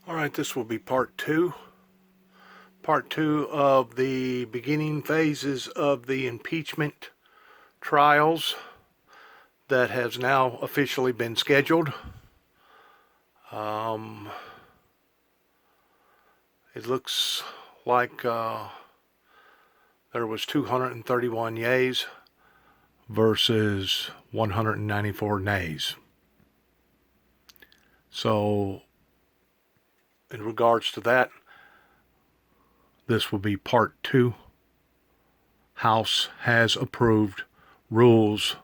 All right, this will be part two. Part two of the beginning phases of the impeachment trials that has now officially been scheduled. It looks like there was 231 yays versus 194 nays. So, in regards to that, this will be part two. House has approved rules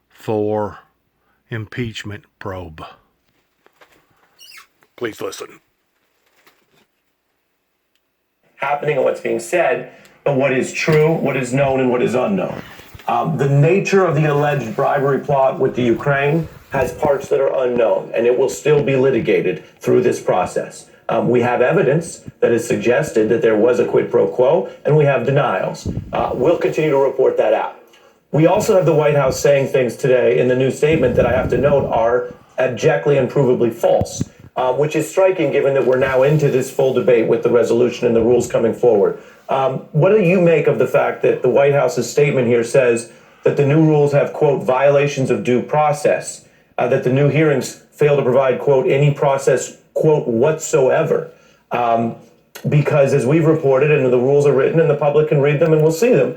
for impeachment probe. Please listen. Happening and what's being said, but what is true, what is known, and what is unknown. The nature of the alleged bribery plot with the Ukraine has parts that are unknown, and it will still be litigated through this process. We have evidence that has suggested that there was a quid pro quo, and we have denials. We'll continue to report that out. We also have the White House saying things today in the new statement that I have to note are abjectly and provably false, which is striking given that we're now into this full debate with the resolution and the rules coming forward. What do you make of the fact that the White House's statement here says that the new rules have, quote, violations of due process, that the new hearings fail to provide, quote, any process, quote, whatsoever? Because as we've reported, and the rules are written and the public can read them and we'll see them,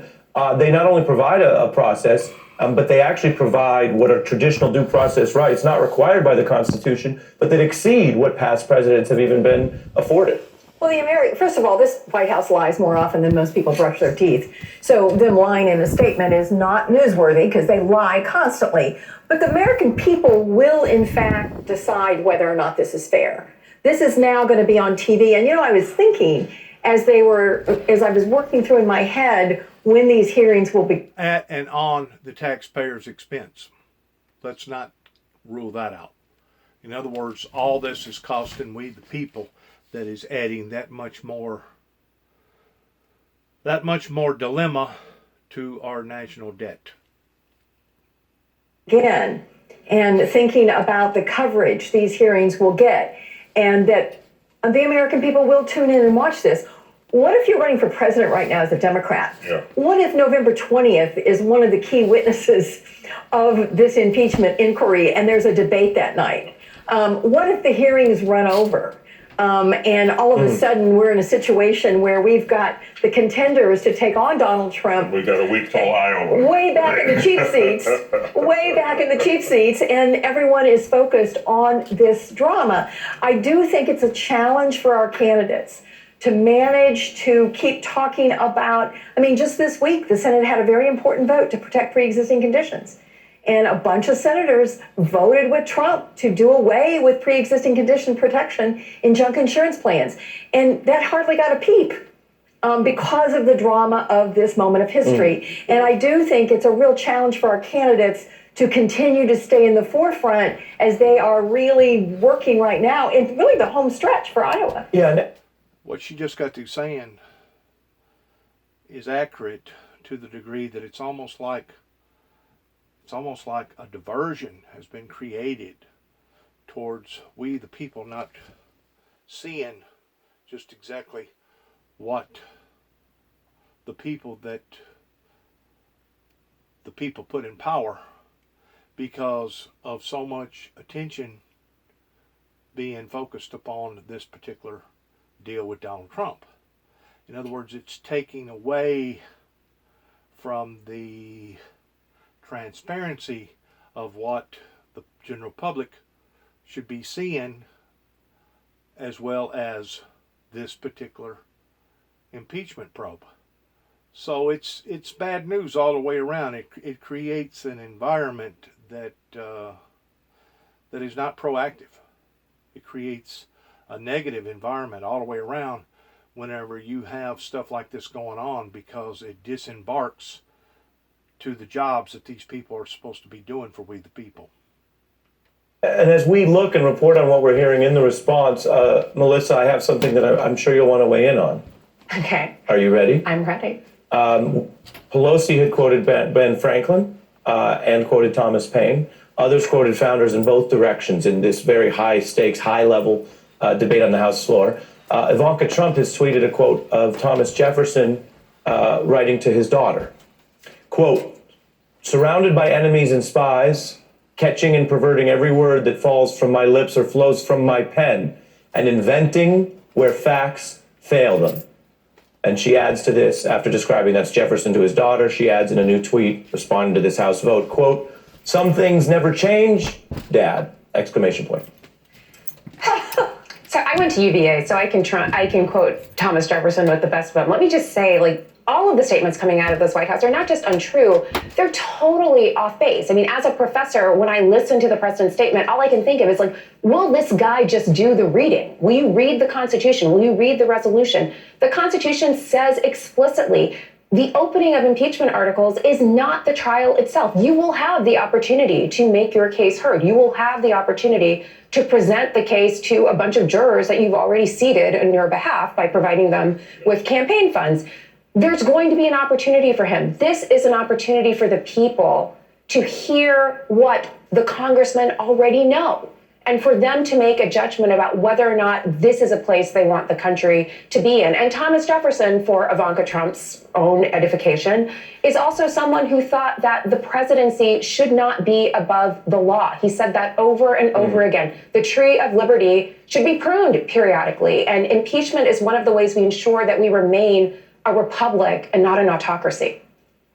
they not only provide a process, but they actually provide what are traditional due process rights, not required by the Constitution, but that exceed what past presidents have even been afforded. Well, first of all, this White House lies more often than most people brush their teeth. So them lying in a statement is not newsworthy because they lie constantly. But the American people will, in fact, decide whether or not this is fair. This is now going to be on TV. And, I was thinking as I was working through in my head when these hearings will be. At and on the taxpayer's expense. Let's not rule that out. In other words, all this is costing we the people. That is adding that much more dilemma to our national debt. Again, and thinking about the coverage these hearings will get, and that the American people will tune in and watch this. What if you're running for president right now as a Democrat? Yeah. What if November 20th is one of the key witnesses of this impeachment inquiry and there's a debate that night? What if the hearings run over? And all of a sudden, we're in a situation where we've got the contenders to take on Donald Trump. We've got a week till Iowa. Way back in the cheap seats, and everyone is focused on this drama. I do think it's a challenge for our candidates to manage to keep talking about, just this week, the Senate had a very important vote to protect pre-existing conditions. And a bunch of senators voted with Trump to do away with pre-existing condition protection in junk insurance plans. And that hardly got a peep because of the drama of this moment of history. And I do think it's a real challenge for our candidates to continue to stay in the forefront as they are really working right now in really the home stretch for Iowa. Yeah. What she just got through saying is accurate to the degree that it's almost like a diversion has been created towards we the people not seeing just exactly what the people put in power because of so much attention being focused upon this particular deal with Donald Trump. In other words, it's taking away from the transparency of what the general public should be seeing, as well as this particular impeachment probe. So it's bad news all the way around. It creates an environment that is not proactive. It creates a negative environment all the way around whenever you have stuff like this going on, because it disembarks to the jobs that these people are supposed to be doing for we the people. And as we look and report on what we're hearing in the response, Melissa, I have something that I'm sure you'll want to weigh in on. Okay. Are you ready? I'm ready. Pelosi had quoted Ben Franklin and quoted Thomas Paine. Others quoted founders in both directions in this very high stakes, high level debate on the House floor. Ivanka Trump has tweeted a quote of Thomas Jefferson writing to his daughter. Quote, "Surrounded by enemies and spies, catching and perverting every word that falls from my lips or flows from my pen, and inventing where facts fail them." And she adds to this, after describing that's Jefferson to his daughter, she adds in a new tweet responding to this House vote, quote, "Some things never change, Dad!" Exclamation point. So I went to UVA, so I can quote Thomas Jefferson with the best of them. Let me just say, like, all of the statements coming out of this White House are not just untrue, they're totally off base. I mean, as a professor, when I listen to the president's statement, all I can think of is like, will this guy just do the reading? Will you read the Constitution? Will you read the resolution? The Constitution says explicitly, the opening of impeachment articles is not the trial itself. You will have the opportunity to make your case heard. You will have the opportunity to present the case to a bunch of jurors that you've already seated on your behalf by providing them with campaign funds. There's going to be an opportunity for him. This is an opportunity for the people to hear what the congressmen already know and for them to make a judgment about whether or not this is a place they want the country to be in. And Thomas Jefferson, for Ivanka Trump's own edification, is also someone who thought that the presidency should not be above the law. He said that over and over again. The tree of liberty should be pruned periodically, and impeachment is one of the ways we ensure that we remain a republic and not an autocracy.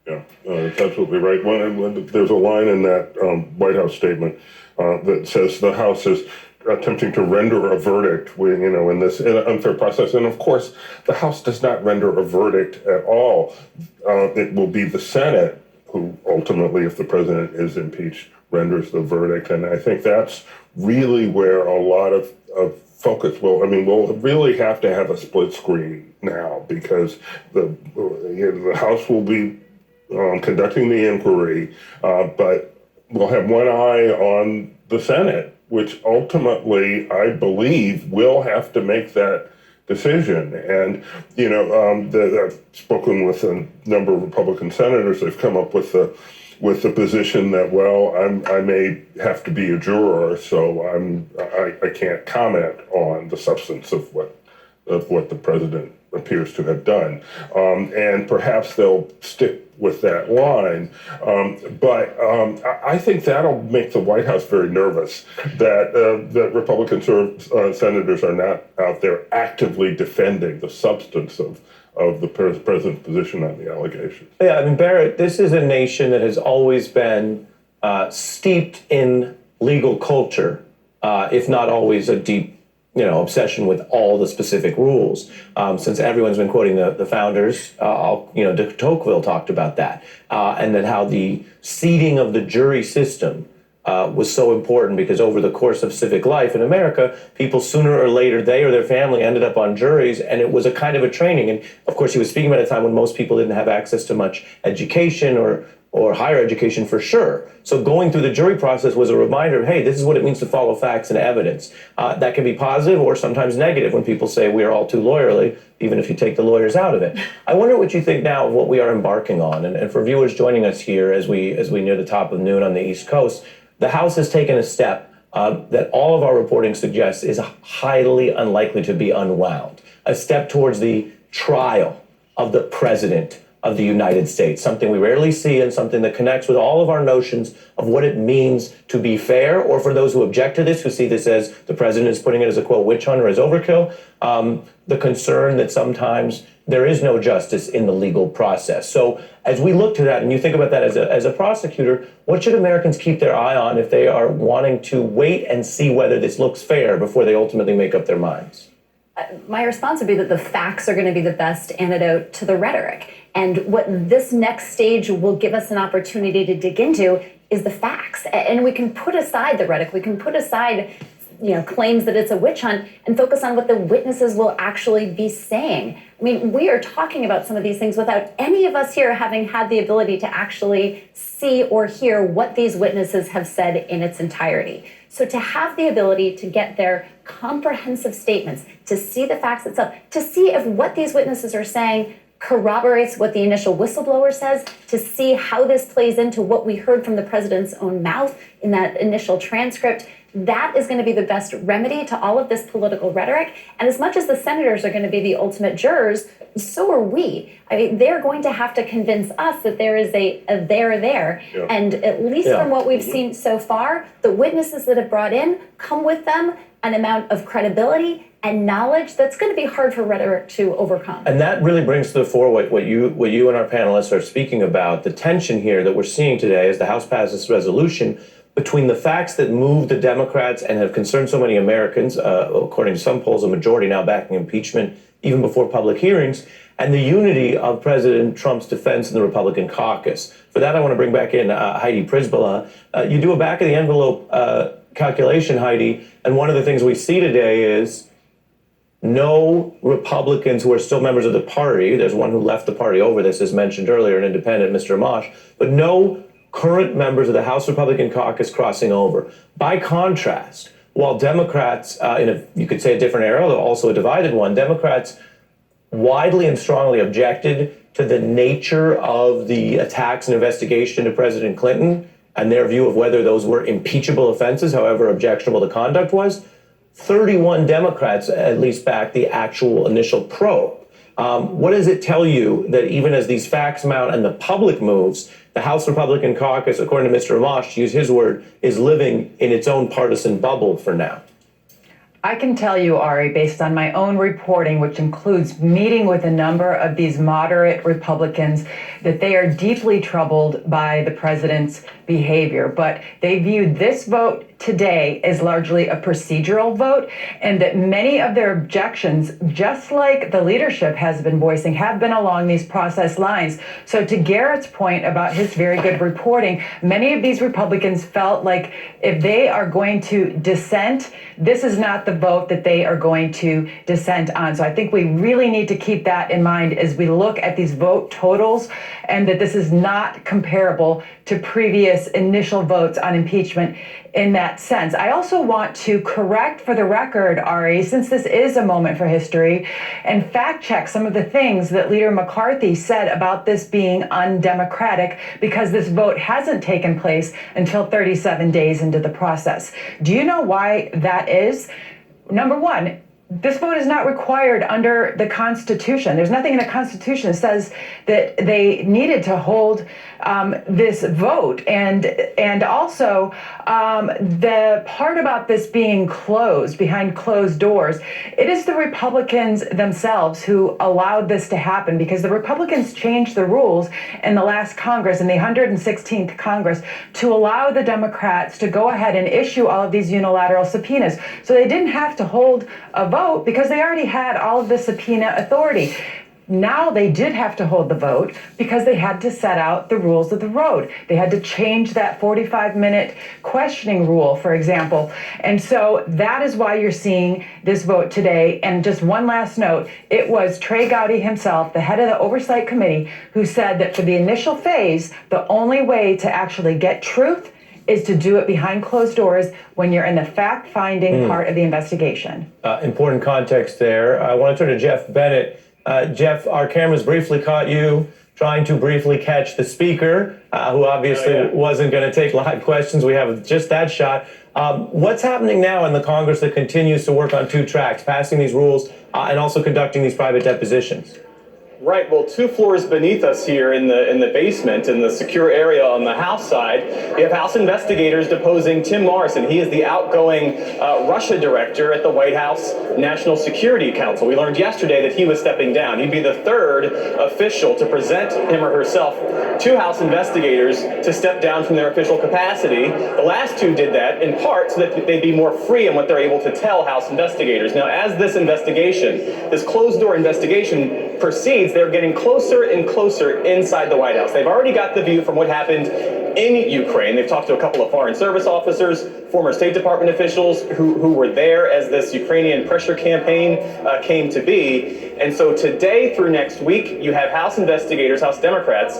Yeah, that's absolutely right. There's a line in that White House statement that says the House is attempting to render a verdict, in this unfair process. And of course, the House does not render a verdict at all. It will be the Senate who ultimately, if the president is impeached, renders the verdict. And I think that's really where a lot of focus will. I mean, we'll really have to have a split screen now because the House will be conducting the inquiry, but we'll have one eye on the Senate, which ultimately, I believe, will have to make that decision. And, I've spoken with a number of Republican senators. They've come up with the position that, well, I may have to be a juror, so I can't comment on the substance of what the president appears to have done. And perhaps they'll stick with that line. But I think that'll make the White House very nervous that Republican senators are not out there actively defending the substance of the president's position on the allegations. Yeah, I mean, Barrett, this is a nation that has always been steeped in legal culture, if not always a deep obsession with all the specific rules. Since everyone's been quoting the founders, de Tocqueville talked about that, and then how the seating of the jury system was so important because over the course of civic life in America, people sooner or later, they or their family ended up on juries, and it was a kind of a training. And of course, he was speaking about a time when most people didn't have access to much education or higher education for sure. So going through the jury process was a reminder of, hey, this is what it means to follow facts and evidence. That can be positive or sometimes negative when people say we are all too lawyerly, even if you take the lawyers out of it. I wonder what you think now of what we are embarking on. And for viewers joining us here as we near the top of noon on the East Coast, the House has taken a step that all of our reporting suggests is highly unlikely to be unwound. A step towards the trial of the president of the United States, something we rarely see and something that connects with all of our notions of what it means to be fair, or for those who object to this, who see this as the president is putting it as a, quote, witch hunt or as overkill, the concern that sometimes there is no justice in the legal process. So as we look to that, and you think about that as a prosecutor, what should Americans keep their eye on if they are wanting to wait and see whether this looks fair before they ultimately make up their minds? My response would be that the facts are going to be the best antidote to the rhetoric. And what this next stage will give us an opportunity to dig into is the facts. And we can put aside the rhetoric. We can put aside claims that it's a witch hunt and focus on what the witnesses will actually be saying. I mean, we are talking about some of these things without any of us here having had the ability to actually see or hear what these witnesses have said in its entirety. So to have the ability to get their comprehensive statements, to see the facts itself, to see if what these witnesses are saying corroborates what the initial whistleblower says, to see how this plays into what we heard from the president's own mouth in that initial transcript, that is going to be the best remedy to all of this political rhetoric. And as much as the senators are going to be the ultimate jurors, so are we. I mean, they're going to have to convince us that there is a there there. Yeah. And at least from what we've seen so far, the witnesses that have brought in come with them an amount of credibility and knowledge that's going to be hard for rhetoric to overcome. And that really brings to the fore what you and our panelists are speaking about, the tension here that we're seeing today as the House passes this resolution between the facts that move the Democrats and have concerned so many Americans, according to some polls, a majority now backing impeachment even before public hearings, and the unity of President Trump's defense in the Republican caucus. For that, I want to bring back in Heidi Prisbilla. You do a back-of-the-envelope calculation, Heidi, and one of the things we see today is no Republicans who are still members of the party. There's one who left the party over this, as mentioned earlier, an independent, Mr. Amash, but no current members of the House Republican caucus crossing over. By contrast, while Democrats, you could say a different era, though also a divided one, Democrats widely and strongly objected to the nature of the attacks and investigation into President Clinton and their view of whether those were impeachable offenses, however objectionable the conduct was. 31 Democrats at least backed the actual initial probe. What does it tell you that even as these facts mount and the public moves, the House Republican caucus, according to Mr. Amash, to use his word, is living in its own partisan bubble for now? I can tell you, Ari, based on my own reporting, which includes meeting with a number of these moderate Republicans, that they are deeply troubled by the president's behavior. But they view this vote today as largely a procedural vote, and that many of their objections, just like the leadership has been voicing, have been along these process lines. So to Garrett's point about his very good reporting, many of these Republicans felt like if they are going to dissent, this is not the vote that they are going to dissent on. So I think we really need to keep that in mind as we look at these vote totals, and that this is not comparable to previous initial votes on impeachment in that sense. I also want to correct for the record, Ari, since this is a moment for history, and fact check some of the things that Leader McCarthy said about this being undemocratic, because this vote hasn't taken place until 37 days into the process. Do you know why that is? Number one, this vote is not required under the Constitution. There's nothing in the Constitution that says that they needed to hold this vote. And also, the part about this being closed, behind closed doors, it is the Republicans themselves who allowed this to happen, because the Republicans changed the rules in the last Congress, in the 116th Congress, to allow the Democrats to go ahead and issue all of these unilateral subpoenas. So they didn't have to hold a vote because they already had all of the subpoena authority. Now they did have to hold the vote because they had to set out the rules of the road. They had to change that 45-minute questioning rule, for example. And so that is why you're seeing this vote today. And just one last note, it was Trey Gowdy himself, the head of the Oversight Committee, who said that for the initial phase, the only way to actually get truth is to do it behind closed doors when you're in the fact-finding part of the investigation. Important context there. I want to turn to Jeff Bennett. Jeff, our cameras briefly caught you trying to briefly catch the speaker, who obviously wasn't going to take live questions. We have just that shot. What's happening now in the Congress that continues to work on two tracks, passing these rules and also conducting these private depositions? Right. Well, 2 floors beneath us here in the basement, in the secure area on the House side, we have House investigators deposing Tim Morrison. He is the outgoing Russia director at the White House National Security Council. We learned yesterday that he was stepping down. He'd be the third official to present him or herself to House investigators to step down from their official capacity. The last 2 did that in part so that they'd be more free in what they're able to tell House investigators. Now, as this investigation, this closed-door investigation proceeds, they're getting closer and closer inside the White House. They've already got the view from what happened in Ukraine. They've talked to a couple of Foreign Service officers, former State Department officials who were there as this Ukrainian pressure campaign came to be. And so today through next week, you have House investigators, House Democrats,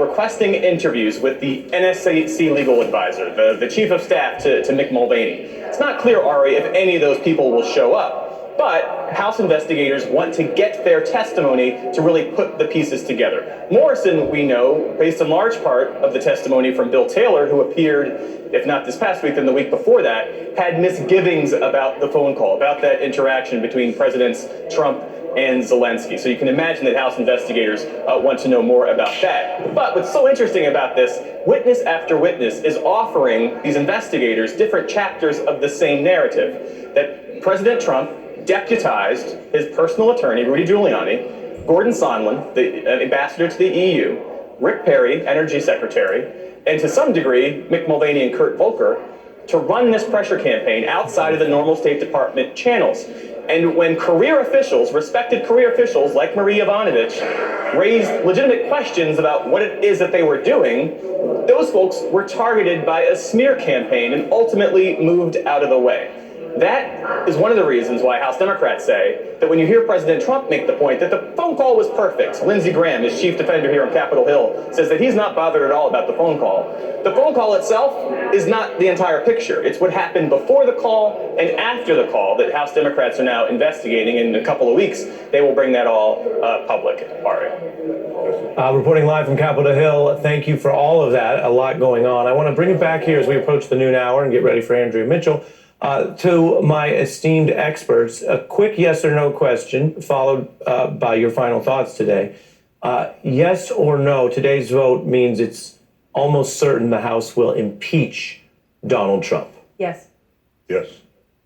requesting interviews with the NSC legal advisor, the chief of staff to Mick Mulvaney. It's not clear, Ari, if any of those people will show up. But House investigators want to get their testimony to really put the pieces together. Morrison, we know, based in large part of the testimony from Bill Taylor, who appeared, if not this past week, then the week before that, had misgivings about the phone call, about that interaction between Presidents Trump and Zelensky. So you can imagine that House investigators want to know more about that. But what's so interesting about this, witness after witness is offering these investigators different chapters of the same narrative, that President Trump deputized his personal attorney, Rudy Giuliani, Gordon Sondland, the ambassador to the EU, Rick Perry, energy secretary, and to some degree, Mick Mulvaney and Kurt Volker, to run this pressure campaign outside of the normal State Department channels. And when career officials, respected career officials like Marie Yovanovitch, raised legitimate questions about what it is that they were doing, those folks were targeted by a smear campaign and ultimately moved out of the way. That is one of the reasons why House Democrats say that when you hear President Trump make the point that the phone call was perfect, Lindsey Graham, his chief defender here on Capitol Hill, says that he's not bothered at all about the phone call. The phone call itself is not the entire picture. It's what happened before the call and after the call that House Democrats are now investigating. In a couple of weeks, they will bring that all public. Ari. Reporting live from Capitol Hill, thank you for all of that. A lot going on. I want to bring it back here as we approach the noon hour and get ready for Andrea Mitchell. To my esteemed experts, a quick yes or no question followed by your final thoughts today. Yes or no, today's vote means it's almost certain the House will impeach Donald Trump. Yes. Yes.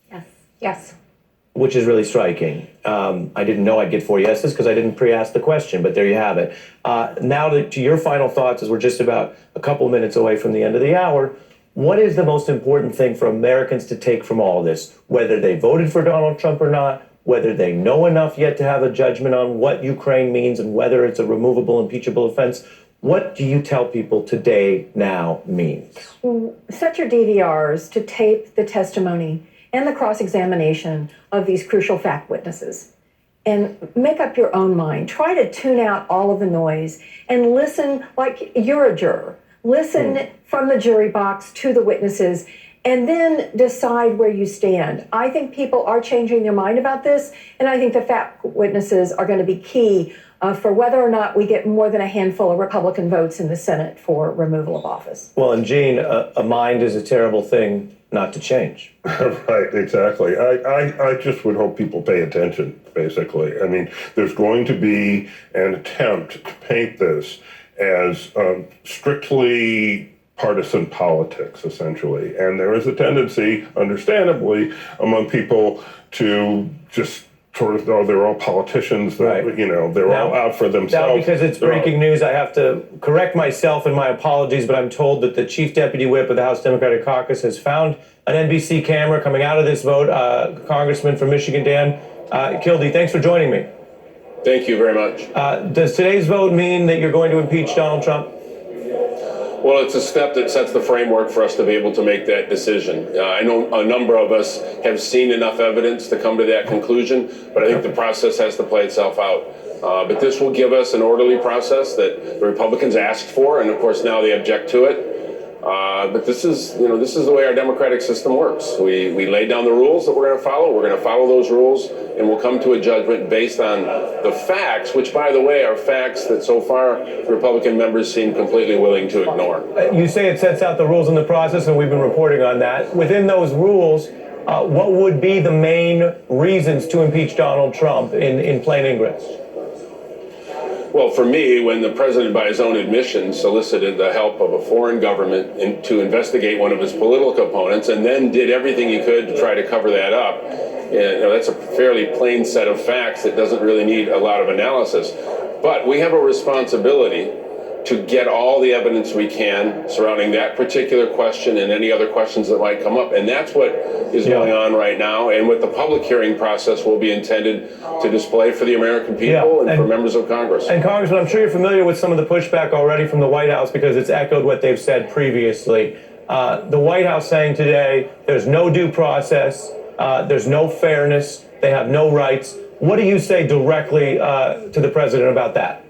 Yes. Yes. Which is really striking. I didn't know I'd get 4 yeses because I didn't pre-ask the question, but there you have it. Now to your final thoughts, as we're just about a couple minutes away from the end of the hour, what is the most important thing for Americans to take from all this? Whether they voted for Donald Trump or not, whether they know enough yet to have a judgment on what Ukraine means and whether it's a removable, impeachable offense, what do you tell people today now means? Set your DVRs to tape the testimony and the cross-examination of these crucial fact witnesses and make up your own mind. Try to tune out all of the noise and listen like you're a juror. Listen from the jury box to the witnesses and then decide where you stand. I think people are changing their mind about this, and I think the fact witnesses are going to be key for whether or not we get more than a handful of Republican votes in the Senate for removal of office. Well, and Gene, a mind is a terrible thing not to change. Right, exactly. I just would hope people pay attention, basically. I mean, there's going to be an attempt to paint this as strictly partisan politics, essentially. And there is a tendency, understandably, among people to just sort of, oh, they're all politicians, Right. They're all out for themselves. Now, because it's breaking news, I have to correct myself and my apologies, but I'm told that the Chief Deputy Whip of the House Democratic Caucus has found an NBC camera coming out of this vote. Congressman from Michigan, Dan Kildee, thanks for joining me. Thank you very much. Does today's vote mean that you're going to impeach Donald Trump? Well, it's a step that sets the framework for us to be able to make that decision. I know a number of us have seen enough evidence to come to that conclusion, but I think the process has to play itself out. But this will give us an orderly process that the Republicans asked for, and of course now they object to it. But this is the way our democratic system works. We lay down the rules that we're going to follow. We're going to follow those rules, and we'll come to a judgment based on the facts, which, by the way, are facts that so far Republican members seem completely willing to ignore. You say it sets out the rules in the process, and we've been reporting on that. Within those rules, what would be the main reasons to impeach Donald Trump in plain English? Well, for me, when the president, by his own admission, solicited the help of a foreign government to investigate one of his political opponents and then did everything he could to try to cover that up, that's a fairly plain set of facts that doesn't really need a lot of analysis. But we have a responsibility to get all the evidence we can surrounding that particular question and any other questions that might come up. And that's what is going on right now, and what the public hearing process will be intended to display for the American people and for members of Congress. And Congressman, I'm sure you're familiar with some of the pushback already from the White House because it's echoed what they've said previously. The White House saying today there's no due process, there's no fairness, they have no rights. What do you say directly to the president about that?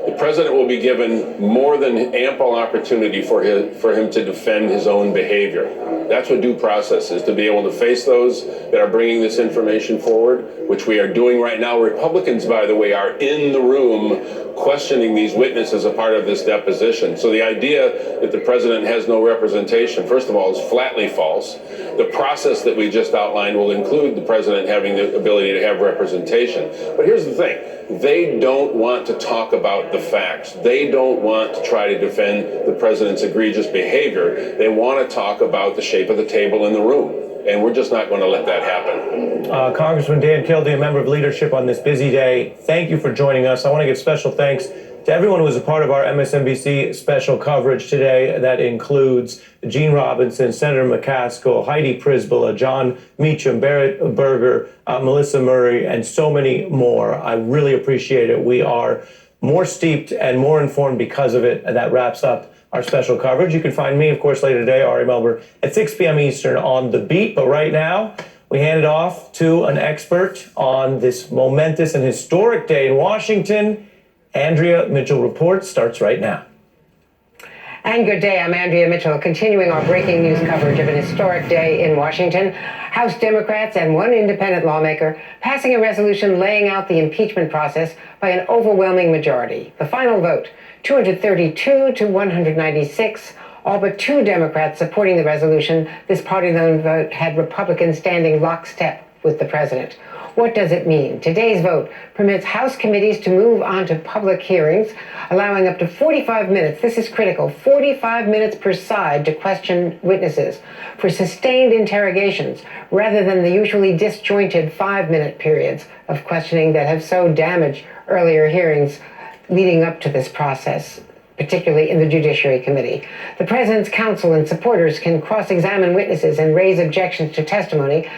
the president will be given more than ample opportunity for him to defend his own behavior. That's what due process is, to be able to face those that are bringing this information forward, which we are doing right now. Republicans, by the way, are in the room questioning these witnesses as a part of this deposition. So the idea that the president has no representation, first of all, is flatly false. The process that we just outlined will include the president having the ability to have representation. But here's the thing. They don't want to talk about the facts. They don't want to try to defend the president's egregious behavior. They want to talk about the shape of the table in the room. And we're just not going to let that happen. Congressman Dan Kildee, a member of leadership on this busy day, thank you for joining us. I want to give special thanks to everyone who was a part of our MSNBC special coverage today. That includes Gene Robinson, Senator McCaskill, Heidi Prisbilla, John Meacham, Barrett Berger, Melissa Murray, and so many more. I really appreciate it. We are more steeped and more informed because of it. And that wraps up our special coverage. You can find me, of course, later today, Ari Melber, at 6 p.m. Eastern on The Beat. But right now, we hand it off to an expert on this momentous and historic day in Washington. Andrea Mitchell Reports starts right now. And good day, I'm Andrea Mitchell, continuing our breaking news coverage of an historic day in Washington. House Democrats and one independent lawmaker passing a resolution laying out the impeachment process by an overwhelming majority. The final vote, 232 to 196, all but 2 Democrats supporting the resolution. This party-line vote had Republicans standing lockstep with the president. What does it mean? Today's vote permits House committees to move on to public hearings, allowing up to 45 minutes, this is critical, 45 minutes per side to question witnesses for sustained interrogations, rather than the usually disjointed 5-minute periods of questioning that have so damaged earlier hearings leading up to this process, particularly in the Judiciary Committee. The president's counsel and supporters can cross-examine witnesses and raise objections to testimony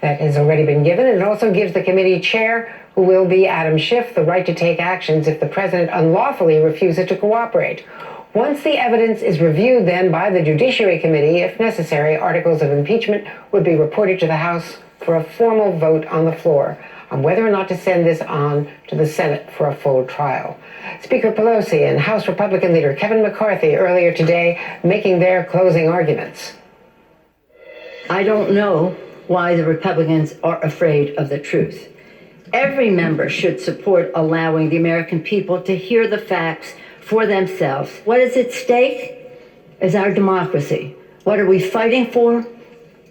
that has already been given. It also gives the committee chair, who will be Adam Schiff, the right to take actions if the president unlawfully refuses to cooperate. Once the evidence is reviewed then by the Judiciary Committee, if necessary, articles of impeachment would be reported to the House for a formal vote on the floor on whether or not to send this on to the Senate for a full trial. Speaker Pelosi and House Republican leader Kevin McCarthy earlier today making their closing arguments. I don't know why the Republicans are afraid of the truth. Every member should support allowing the American people to hear the facts for themselves. What is at stake is our democracy. What are we fighting for?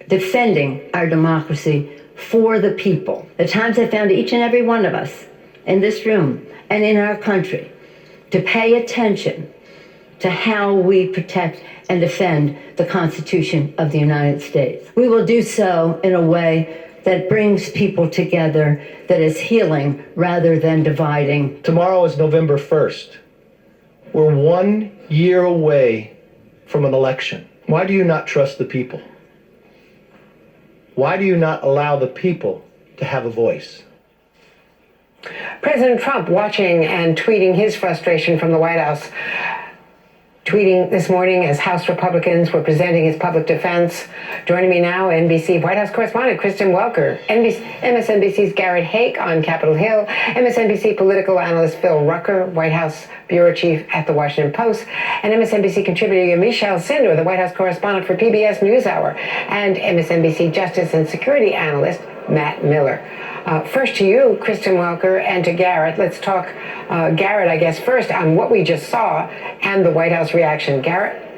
Defending our democracy for the people. At times I found each and every one of us in this room and in our country to pay attention to how we protect and defend the Constitution of the United States. We will do so in a way that brings people together, that is healing rather than dividing. Tomorrow is November 1st. We're 1 year away from an election. Why do you not trust the people? Why do you not allow the people to have a voice? President Trump watching and tweeting his frustration from the White House. Tweeting this morning as House Republicans were presenting his public defense. Joining me now, NBC White House correspondent Kristen Welker, MSNBC's Garrett Haake on Capitol Hill, MSNBC political analyst Phil Rucker, White House bureau chief at The Washington Post, and MSNBC contributor Michelle Sindor, the White House correspondent for PBS NewsHour, and MSNBC justice and security analyst Matt Miller. First to you, Kristen Welker, and to Garrett. Let's talk, Garrett, I guess, first on what we just saw and the White House reaction. Garrett?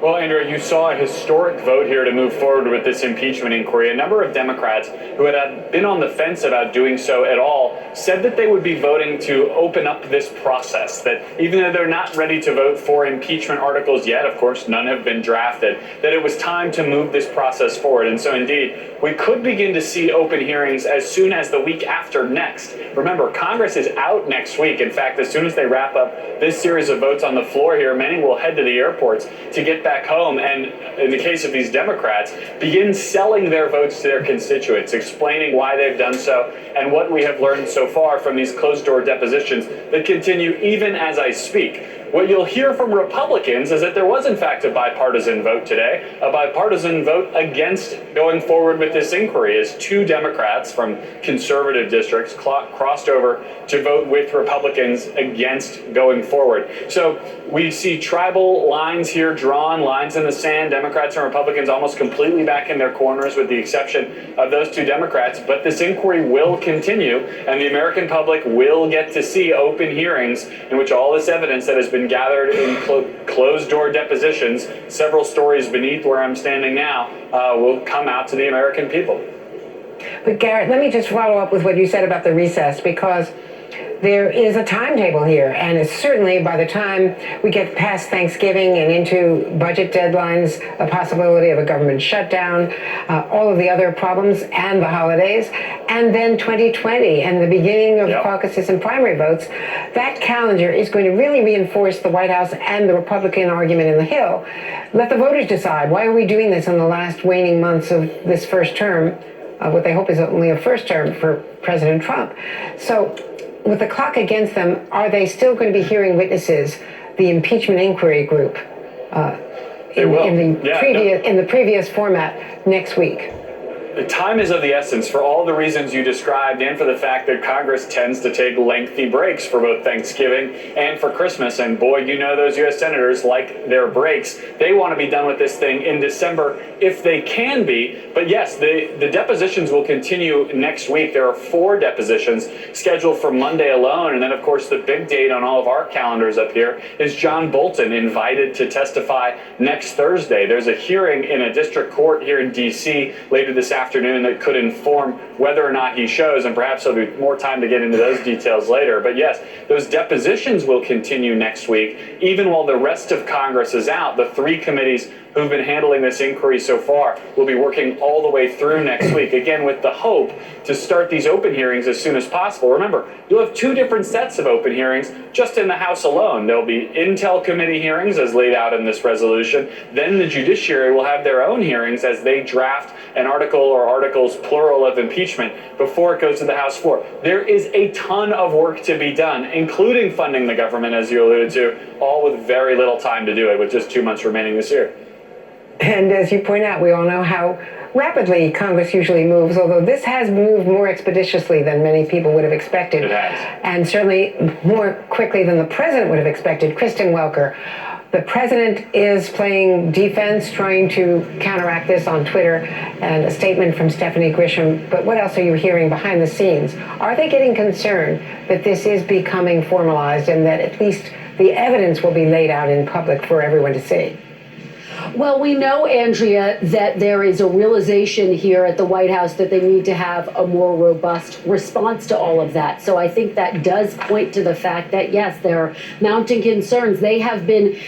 Well, Andrew, you saw a historic vote here to move forward with this impeachment inquiry. A number of Democrats who had been on the fence about doing so at all said that they would be voting to open up this process, that even though they're not ready to vote for impeachment articles yet, of course, none have been drafted, that it was time to move this process forward. And so, indeed, we could begin to see open hearings as soon as the week after next. Remember, Congress is out next week. In fact, as soon as they wrap up this series of votes on the floor here, many will head to the airports to get back home and, in the case of these Democrats, begin selling their votes to their constituents, explaining why they've done so and what we have learned so far from these closed-door depositions that continue even as I speak. what you'll hear from Republicans is that there was, in fact, a bipartisan vote today, a bipartisan vote against going forward with this inquiry, as 2 Democrats from conservative districts crossed over to vote with Republicans against going forward. So we see tribal lines here drawn, lines in the sand, Democrats and Republicans almost completely back in their corners with the exception of those 2 Democrats. But this inquiry will continue, and the American public will get to see open hearings in which all this evidence that has been gathered in closed-door depositions, several stories beneath where I'm standing now, will come out to the American people. But Garrett, let me just follow up with what you said about the recess, because there is a timetable here, and it's certainly by the time we get past Thanksgiving and into budget deadlines, a possibility of a government shutdown, all of the other problems and the holidays, and then 2020 and the beginning of caucuses and primary votes, that calendar is going to really reinforce the White House and the Republican argument in the Hill. Let the voters decide. Why are we doing this in the last waning months of this first term, what they hope is only a first term for President Trump? So, with the clock against them, are they still going to be hearing witnesses, the impeachment inquiry group, in the previous format next week? The time is of the essence for all the reasons you described, and for the fact that Congress tends to take lengthy breaks for both Thanksgiving and for Christmas. And boy, you know those U.S. senators like their breaks. They want to be done with this thing in December if they can be. But yes, the depositions will continue next week. There are 4 depositions scheduled for Monday alone. And then, of course, the big date on all of our calendars up here is John Bolton invited to testify next Thursday. There's a hearing in a district court here in D.C. later this afternoon that could inform whether or not he shows, and perhaps there'll be more time to get into those details later. But yes, those depositions will continue next week, even while the rest of Congress is out. The 3 committees who've been handling this inquiry so far will be working all the way through next week, again with the hope to start these open hearings as soon as possible. Remember, you'll have 2 different sets of open hearings just in the House alone. There'll be Intel committee hearings as laid out in this resolution. Then the judiciary will have their own hearings as they draft an article or articles plural of impeachment before it goes to the House floor. There is a ton of work to be done, including funding the government, as you alluded to, all with very little time to do it, with just 2 months remaining this year. And as you point out, we all know how rapidly Congress usually moves, although this has moved more expeditiously than many people would have expected. It has. And certainly more quickly than the president would have expected. Kristen Welker, the president is playing defense, trying to counteract this on Twitter, and a statement from Stephanie Grisham. But what else are you hearing behind the scenes? Are they getting concerned that this is becoming formalized and that at least the evidence will be laid out in public for everyone to see? Well, we know, Andrea, that there is a realization here at the White House that they need to have a more robust response to all of that. So I think that does point to the fact that, yes, there are mounting concerns. They have been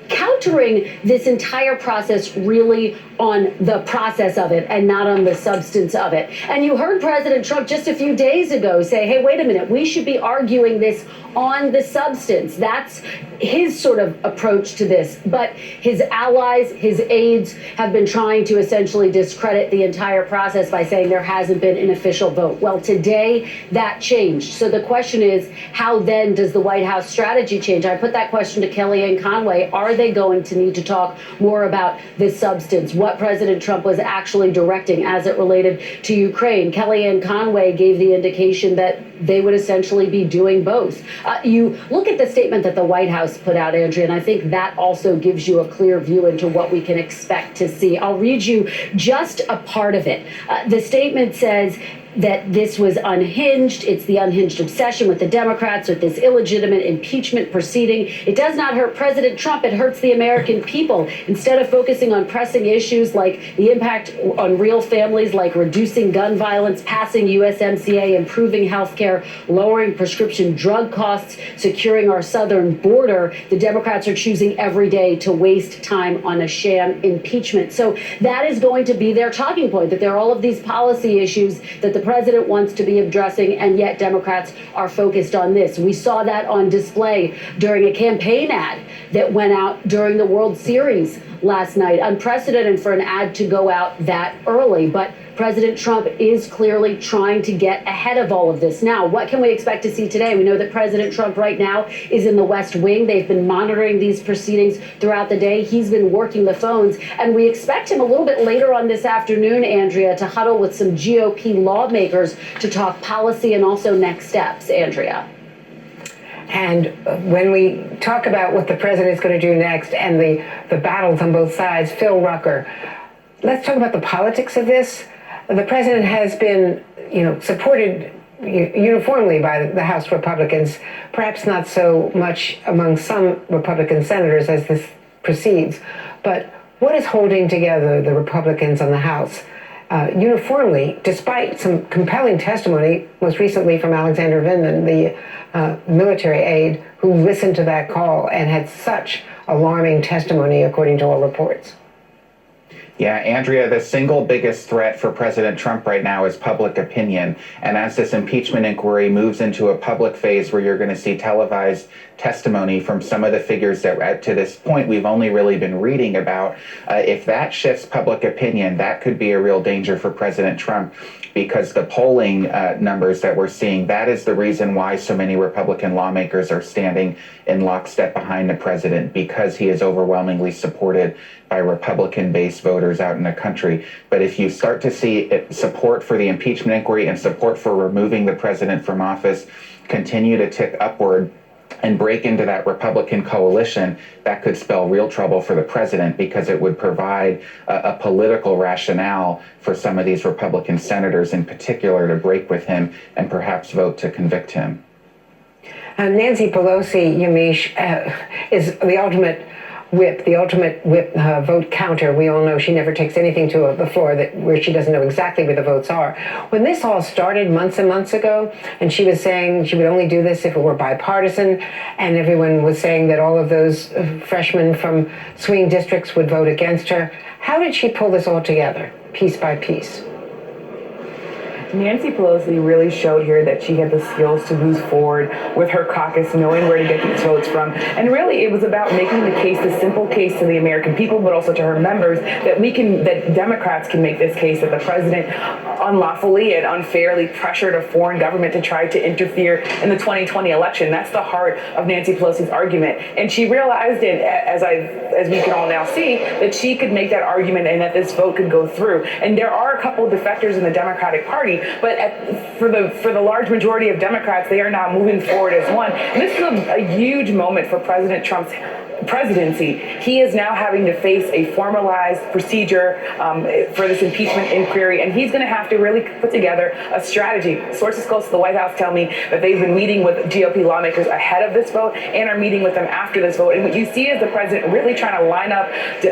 countering this entire process really on the process of it and not on the substance of it. And you heard President Trump just a few days ago say, hey, wait a minute, we should be arguing this on the substance. That's his sort of approach to this. But his allies, his aides, have been trying to essentially discredit the entire process by saying there hasn't been an official vote. Well, today that changed. So the question is, how then does the White House strategy change? I put that question to Kellyanne Conway. Are they going to need to talk more about this substance, what President Trump was actually directing as it related to Ukraine? Kellyanne Conway gave the indication that they would essentially be doing both. You look at the statement that the White House put out, Andrea, and I think that also gives you a clear view into what we can expect to see. I'll read you just a part of it. The statement says that this was unhinged. It's the unhinged obsession with the Democrats with this illegitimate impeachment proceeding. It does not hurt President Trump. It hurts the American people. Instead of focusing on pressing issues like the impact on real families, like reducing gun violence, passing USMCA, improving health care, lowering prescription drug costs, securing our southern border, the Democrats are choosing every day to waste time on a sham impeachment. So that is going to be their talking point, that there are all of these policy issues that the president wants to be addressing, and yet Democrats are focused on this. We saw that on display during a campaign ad that went out during the World Series last night. Unprecedented for an ad to go out that early, but President Trump is clearly trying to get ahead of all of this. Now, what can we expect to see today? We know that President Trump right now is in the West Wing. They've been monitoring these proceedings throughout the day. He's been working the phones, and we expect him a little bit later on this afternoon, Andrea, to huddle with some GOP lawmakers to talk policy and also next steps. Andrea. And when we talk about what the president is going to do next and the battles on both sides, Phil Rucker, let's talk about the politics of this. The president has been, supported uniformly by the House Republicans, perhaps not so much among some Republican senators as this proceeds. But what is holding together the Republicans on the House uniformly, despite some compelling testimony, most recently from Alexander Vindman, the military aide, who listened to that call and had such alarming testimony, according to all reports? Yeah, Andrea, the single biggest threat for President Trump right now is public opinion. And as this impeachment inquiry moves into a public phase where you're going to see televised testimony from some of the figures that to this point we've only really been reading about, if that shifts public opinion, that could be a real danger for President Trump, because the polling numbers that we're seeing, that is the reason why so many Republican lawmakers are standing in lockstep behind the president, because he is overwhelmingly supported by Republican-based voters out in the country. But if you start to see support for the impeachment inquiry and support for removing the president from office continue to tick upward and break into that Republican coalition, that could spell real trouble for the president, because it would provide a political rationale for some of these Republican senators in particular to break with him and perhaps vote to convict him. Nancy Pelosi, Yamiche, is the ultimate whip vote counter. We all know she never takes anything to the floor where she doesn't know exactly where the votes are. When this all started months and months ago, and she was saying she would only do this if it were bipartisan, and everyone was saying that all of those freshmen from swing districts would vote against her, how did she pull this all together, piece by piece? Nancy Pelosi really showed here that she had the skills to move forward with her caucus, knowing where to get these votes from. And really, it was about making the case, the simple case to the American people, but also to her members, that Democrats can make this case that the president unlawfully and unfairly pressured a foreign government to try to interfere in the 2020 election. That's the heart of Nancy Pelosi's argument. And she realized it, as we can all now see, that she could make that argument and that this vote could go through. And there are a couple of defectors in the Democratic Party, but for the large majority of Democrats, they are now moving forward as one. And this is a huge moment for President Trump's presidency. He is now having to face a formalized procedure for this impeachment inquiry, and he's going to have to really put together a strategy. Sources close to the White House tell me that they've been meeting with GOP lawmakers ahead of this vote and are meeting with them after this vote. And what you see is the president really trying to line up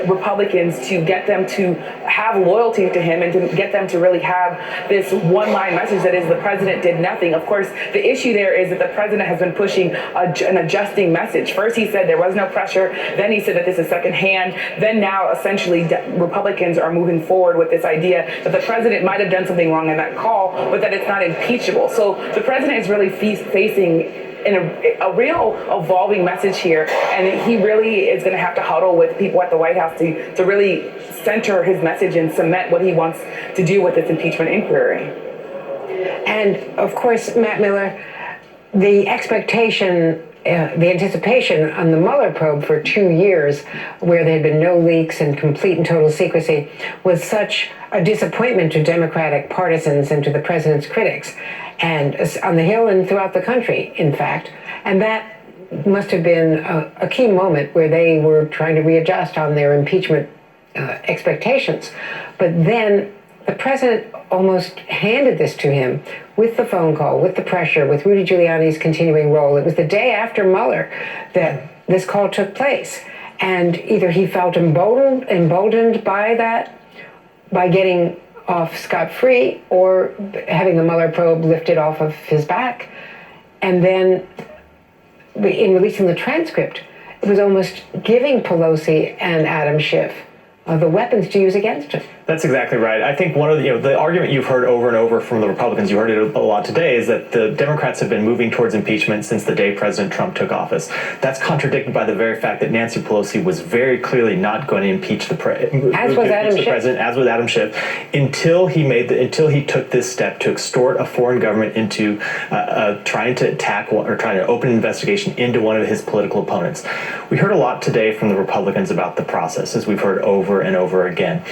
Republicans to get them to have loyalty to him and to get them to really have this one-line message that is the president did nothing. Of course, the issue there is that the president has been pushing an adjusting message. First, he said there was no pressure. Then he said that this is secondhand. Then now, essentially, Republicans are moving forward with this idea that the president might have done something wrong in that call, but that it's not impeachable. So the president is really facing a real evolving message here, and he really is going to have to huddle with people at the White House to really center his message and cement what he wants to do with this impeachment inquiry. And of course, Matt Miller, the expectation, the anticipation on the Mueller probe for 2 years, where there had been no leaks and complete and total secrecy, was such a disappointment to Democratic partisans and to the president's critics, and on the Hill and throughout the country, in fact. And that must have been a key moment where they were trying to readjust on their impeachment expectations. But then the president almost handed this to him with the phone call, with the pressure, with Rudy Giuliani's continuing role. It was the day after Mueller that this call took place. And either he felt emboldened by that, by getting off scot-free, or having the Mueller probe lifted off of his back. And then in releasing the transcript, it was almost giving Pelosi and Adam Schiff the weapons to use against him. That's exactly right. I think one of the argument you've heard over and over from the Republicans, you heard it a lot today, is that the Democrats have been moving towards impeachment since the day President Trump took office. That's contradicted by the very fact that Nancy Pelosi was very clearly not going to impeach the president, as was Adam Schiff, until he took this step to extort a foreign government into trying to trying to open an investigation into one of his political opponents. We heard a lot today from the Republicans about the process, as we've heard over and over again.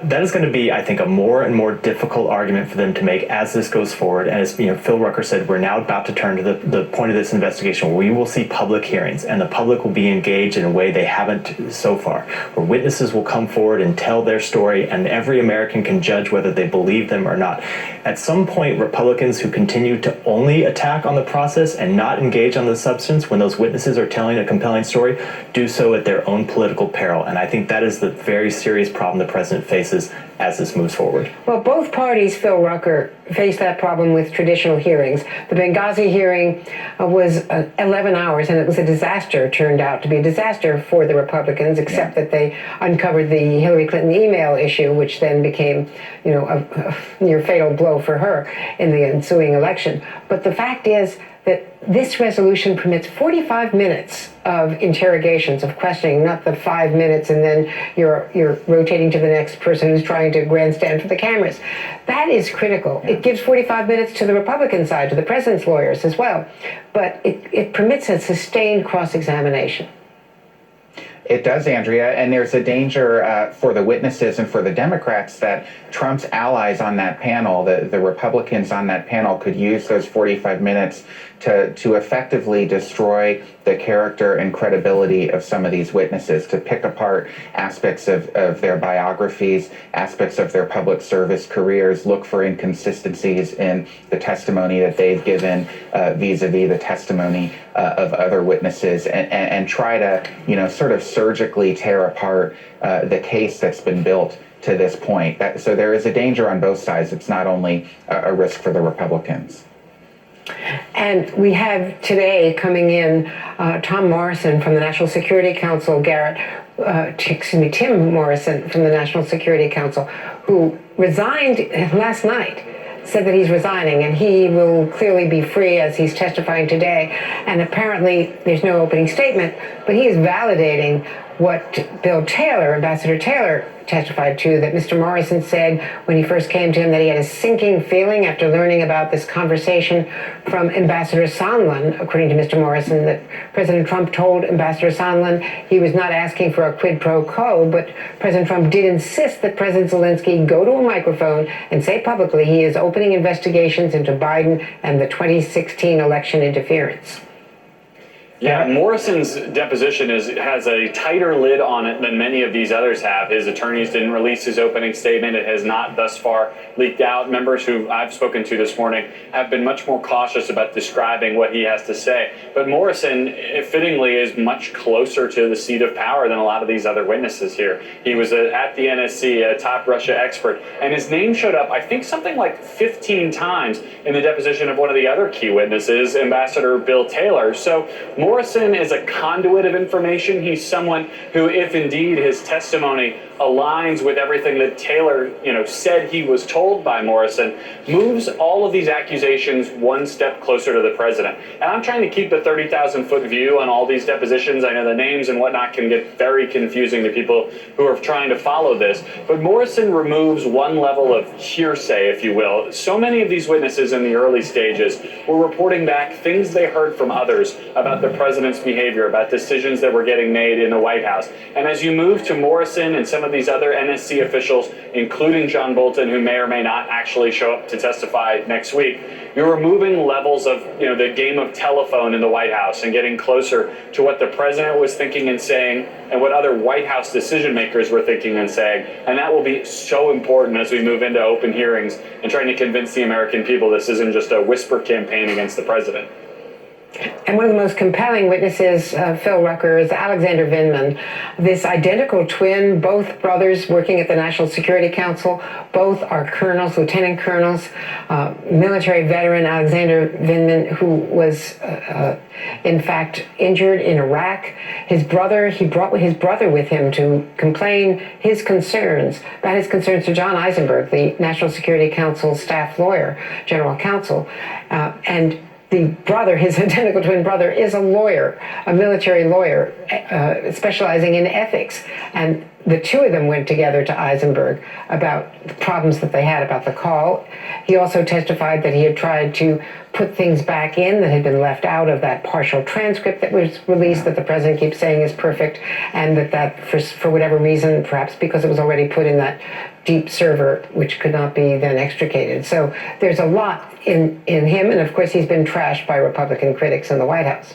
That is going to be, I think, a more and more difficult argument for them to make as this goes forward. And as Phil Rucker said, we're now about to turn to the point of this investigation where we will see public hearings, and the public will be engaged in a way they haven't so far, where witnesses will come forward and tell their story, and every American can judge whether they believe them or not. At some point, Republicans who continue to only attack on the process and not engage on the substance when those witnesses are telling a compelling story do so at their own political peril. And I think that is the very serious problem the president faces as this moves forward. Well, both parties, Phil Rucker, face that problem with traditional hearings. The Benghazi hearing was 11 hours, and it was a disaster. It turned out to be a disaster for the Republicans, except that they uncovered the Hillary Clinton email issue, which then became, a near fatal blow for her in the ensuing election. But the fact is that this resolution permits 45 minutes of interrogations, of questioning, not the 5 minutes and then you're rotating to the next person who's trying to grandstand for the cameras. That is critical. It gives 45 minutes to the Republican side, to the president's lawyers as well, but it permits a sustained cross-examination. It does, Andrea, and there's a danger for the witnesses and for the Democrats that Trump's allies on that panel, the Republicans on that panel, could use those 45 minutes to effectively destroy the character and credibility of some of these witnesses, to pick apart aspects of their biographies, aspects of their public service careers, look for inconsistencies in the testimony that they've given vis-a-vis the testimony of other witnesses, and try to, sort of surgically tear apart the case that's been built to this point. So there is a danger on both sides. It's not only a risk for the Republicans. And we have today coming in Tom Morrison from the National Security Council, Tim Morrison from the National Security Council, who resigned last night, said that he's resigning, and he will clearly be free as he's testifying today. And apparently there's no opening statement, but he is validating what Ambassador Taylor testified to, that Mr. Morrison said when he first came to him that he had a sinking feeling after learning about this conversation from Ambassador Sondland, according to Mr. Morrison, that President Trump told Ambassador Sondland he was not asking for a quid pro quo, but President Trump did insist that President Zelensky go to a microphone and say publicly he is opening investigations into Biden and the 2016 election interference. Yeah, Morrison's deposition has a tighter lid on it than many of these others have. His attorneys didn't release his opening statement. It has not thus far leaked out. Members who I've spoken to this morning have been much more cautious about describing what he has to say. But Morrison, fittingly, is much closer to the seat of power than a lot of these other witnesses here. He was at the NSC, a top Russia expert, and his name showed up, I think, something like 15 times in the deposition of one of the other key witnesses, Ambassador Bill Taylor. So Morrison is a conduit of information. He's someone who, if indeed his testimony aligns with everything that Taylor, said he was told by Morrison, moves all of these accusations one step closer to the president. And I'm trying to keep the 30,000-foot view on all these depositions. I know the names and whatnot can get very confusing to people who are trying to follow this. But Morrison removes one level of hearsay, if you will. So many of these witnesses in the early stages were reporting back things they heard from others about the president's behavior, about decisions that were getting made in the White House. And as you move to Morrison and some of these other NSC officials, including John Bolton, who may or may not actually show up to testify next week, you're removing levels of, the game of telephone in the White House and getting closer to what the president was thinking and saying and what other White House decision makers were thinking and saying. And that will be so important as we move into open hearings and trying to convince the American people this isn't just a whisper campaign against the president. And one of the most compelling witnesses, Phil Rucker, is Alexander Vindman, this identical twin, both brothers working at the National Security Council. Both are colonels, lieutenant colonels, military veteran Alexander Vindman, who was, in fact, injured in Iraq. He brought his brother with him to complain about his concerns to John Eisenberg, the National Security Council staff lawyer, general counsel, and the brother, his identical twin brother, is a lawyer, a military lawyer, specializing in ethics. And the two of them went together to Eisenberg about the problems that they had about the call. He also testified that he had tried to put things back in that had been left out of that partial transcript that was released that the president keeps saying is perfect, and that for whatever reason, perhaps because it was already put in that deep server, which could not be then extricated. So there's a lot in him, and of course he's been trashed by Republican critics in the White House.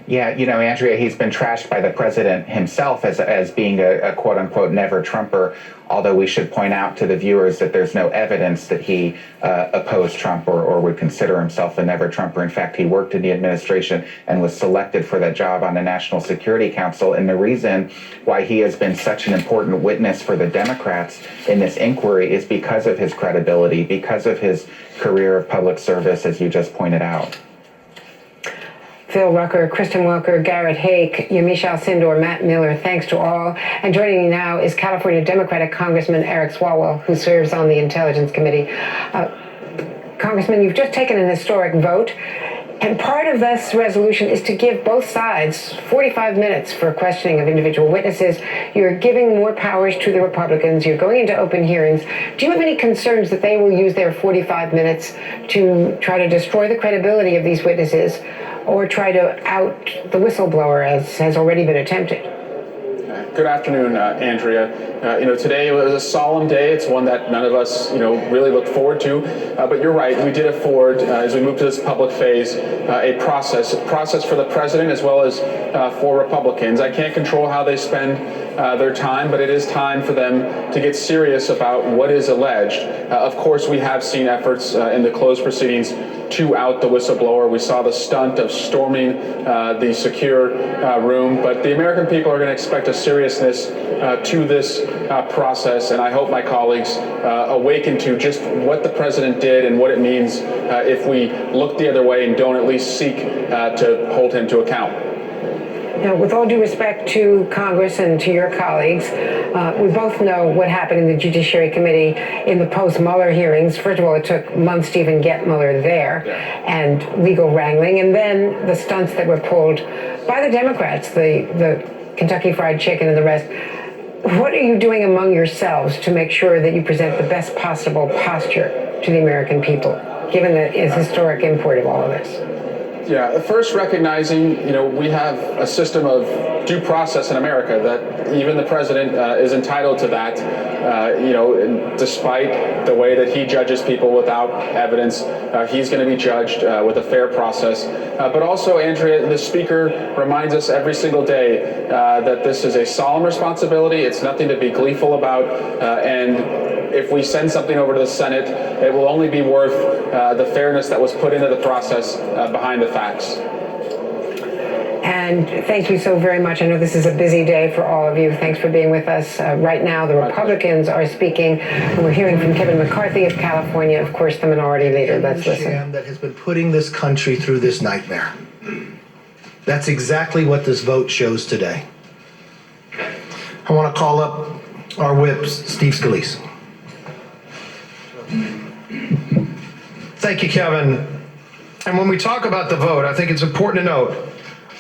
Yeah, Andrea, he's been trashed by the president himself as being a quote-unquote never-Trumper, although we should point out to the viewers that there's no evidence that he opposed Trump or would consider himself a never-Trumper. In fact, he worked in the administration and was selected for that job on the National Security Council. And the reason why he has been such an important witness for the Democrats in this inquiry is because of his credibility, because of his career of public service, as you just pointed out. Phil Rucker, Kristen Welker, Garrett Haake, Yamiche Alcindor, Matt Miller, thanks to all. And joining me now is California Democratic Congressman Eric Swalwell, who serves on the Intelligence Committee. Congressman, you've just taken an historic vote, and part of this resolution is to give both sides 45 minutes for questioning of individual witnesses. You're giving more powers to the Republicans. You're going into open hearings. Do you have any concerns that they will use their 45 minutes to try to destroy the credibility of these witnesses, or try to out the whistleblower, as has already been attempted? Good afternoon, Andrea. Today was a solemn day. It's one that none of us, really look forward to. But you're right. We did afford, as we move to this public phase, a process for the president as well as for Republicans. I can't control how they spend their time, but it is time for them to get serious about what is alleged. Of course, we have seen efforts in the closed proceedings to out the whistleblower. We saw the stunt of storming the secure room, but the American people are going to expect a seriousness to this process, and I hope my colleagues awaken to just what the president did and what it means if we look the other way and don't at least seek to hold him to account. Now, with all due respect to Congress and to your colleagues, we both know what happened in the Judiciary Committee in the post-Mueller hearings. First of all, it took months to even get Mueller there, and legal wrangling, and then the stunts that were pulled by the Democrats, the Kentucky Fried Chicken and the rest. What are you doing among yourselves to make sure that you present the best possible posture to the American people, given the historic import of all of this? Yeah, first recognizing, we have a system of due process in America that even the president is entitled to that, despite the way that he judges people without evidence, he's going to be judged with a fair process. But also, Andrea, the speaker reminds us every single day that this is a solemn responsibility. It's nothing to be gleeful about, and if we send something over to the Senate, it will only be worth the fairness that was put into the process behind the facts. And thank you so very much. I know this is a busy day for all of you. Thanks for being with us. Right now, the Republicans are speaking, and we're hearing from Kevin McCarthy of California, of course, the minority leader. Let's listen. That has been putting this country through this nightmare. That's exactly what this vote shows today. I want to call up our whip, Steve Scalise. Thank you, Kevin. And when we talk about the vote, I think it's important to note,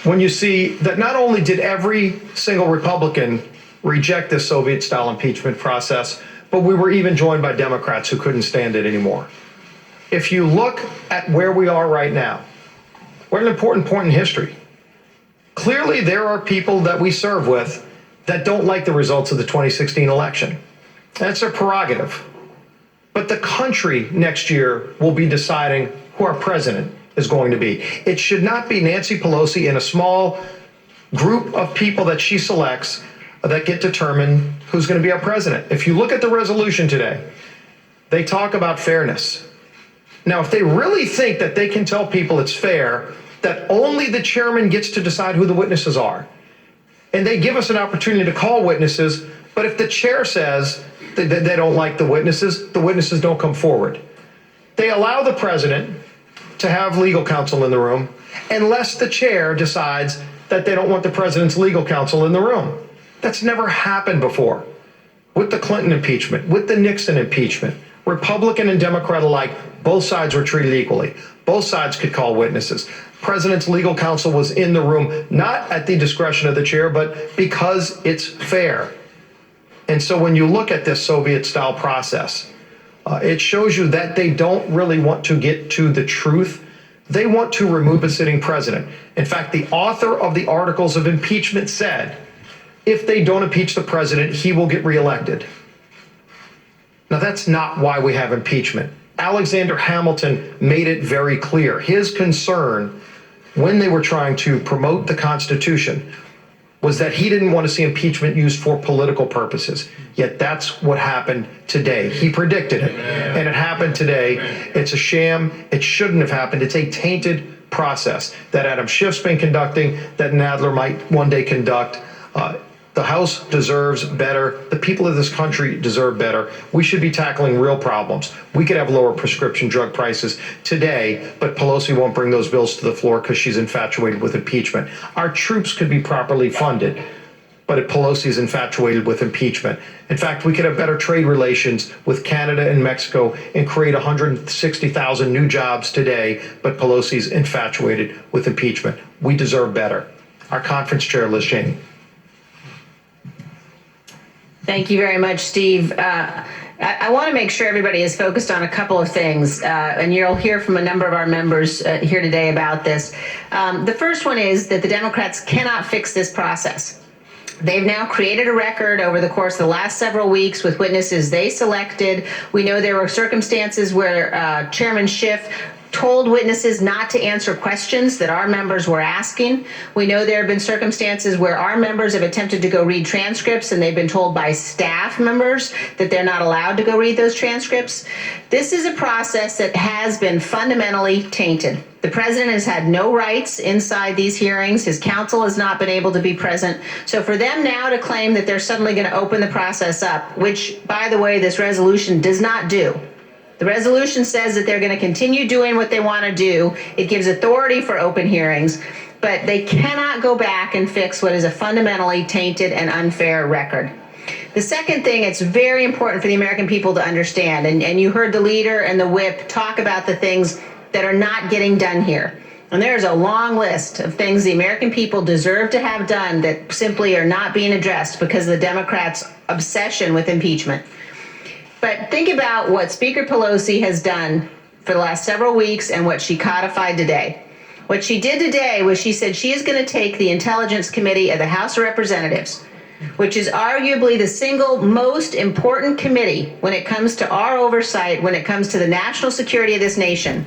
when you see that not only did every single Republican reject this Soviet-style impeachment process, but we were even joined by Democrats who couldn't stand it anymore. If you look at where we are right now, we're at an important point in history. Clearly, there are people that we serve with that don't like the results of the 2016 election. That's their prerogative. But the country next year will be deciding who our president is going to be. It should not be Nancy Pelosi and a small group of people that she selects that get determined who's going to be our president. If you look at the resolution today, they talk about fairness. Now, if they really think that they can tell people it's fair, that only the chairman gets to decide who the witnesses are, and they give us an opportunity to call witnesses, but if the chair says that they don't like the witnesses don't come forward. They allow the president to have legal counsel in the room unless the chair decides that they don't want the president's legal counsel in the room. That's never happened before. With the Clinton impeachment, with the Nixon impeachment, Republican and Democrat alike, both sides were treated equally. Both sides could call witnesses. President's legal counsel was in the room, not at the discretion of the chair, but because it's fair. And so when you look at this Soviet-style process, it shows you that they don't really want to get to the truth. They want to remove a sitting president. In fact, the author of the articles of impeachment said, if they don't impeach the president, he will get reelected. Now, that's not why we have impeachment. Alexander Hamilton made it very clear. His concern when they were trying to promote the Constitution was that he didn't want to see impeachment used for political purposes. Yet that's what happened today. He predicted it, and it happened today. It's a sham. It shouldn't have happened. It's a tainted process that Adam Schiff's been conducting, that Nadler might one day conduct. The House deserves better. The people of this country deserve better. We should be tackling real problems. We could have lower prescription drug prices today, but Pelosi won't bring those bills to the floor because she's infatuated with impeachment. Our troops could be properly funded, but Pelosi is infatuated with impeachment. In fact, we could have better trade relations with Canada and Mexico and create 160,000 new jobs today, but Pelosi's infatuated with impeachment. We deserve better. Our conference chair, Liz Cheney. Thank you very much, Steve. I want to make sure everybody is focused on a couple of things, and you'll hear from a number of our members here today about this. The first one is that the Democrats cannot fix this process. They've now created a record over the course of the last several weeks with witnesses they selected. We know there were circumstances where Chairman Schiff told witnesses not to answer questions that our members were asking. We know there have been circumstances where our members have attempted to go read transcripts and they've been told by staff members that they're not allowed to go read those transcripts. This is a process that has been fundamentally tainted. The president has had no rights inside these hearings. His counsel has not been able to be present. So for them now to claim that they're suddenly going to open the process up, which, by the way, this resolution does not do. The resolution says that they're going to continue doing what they want to do. It gives authority for open hearings, but they cannot go back and fix what is a fundamentally tainted and unfair record. The second thing, it's very important for the American people to understand, and you heard the leader and the whip talk about the things that are not getting done here. And there's a long list of things the American people deserve to have done that simply are not being addressed because of the Democrats' obsession with impeachment. But think about what Speaker Pelosi has done for the last several weeks and what she codified today. What she did today was she said she is going to take the Intelligence Committee of the House of Representatives, which is arguably the single most important committee when it comes to our oversight, when it comes to the national security of this nation.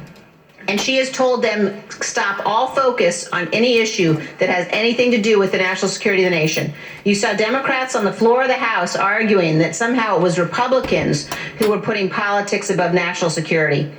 And she has told them, stop all focus on any issue that has anything to do with the national security of the nation. You saw Democrats on the floor of the House arguing that somehow it was Republicans who were putting politics above national security.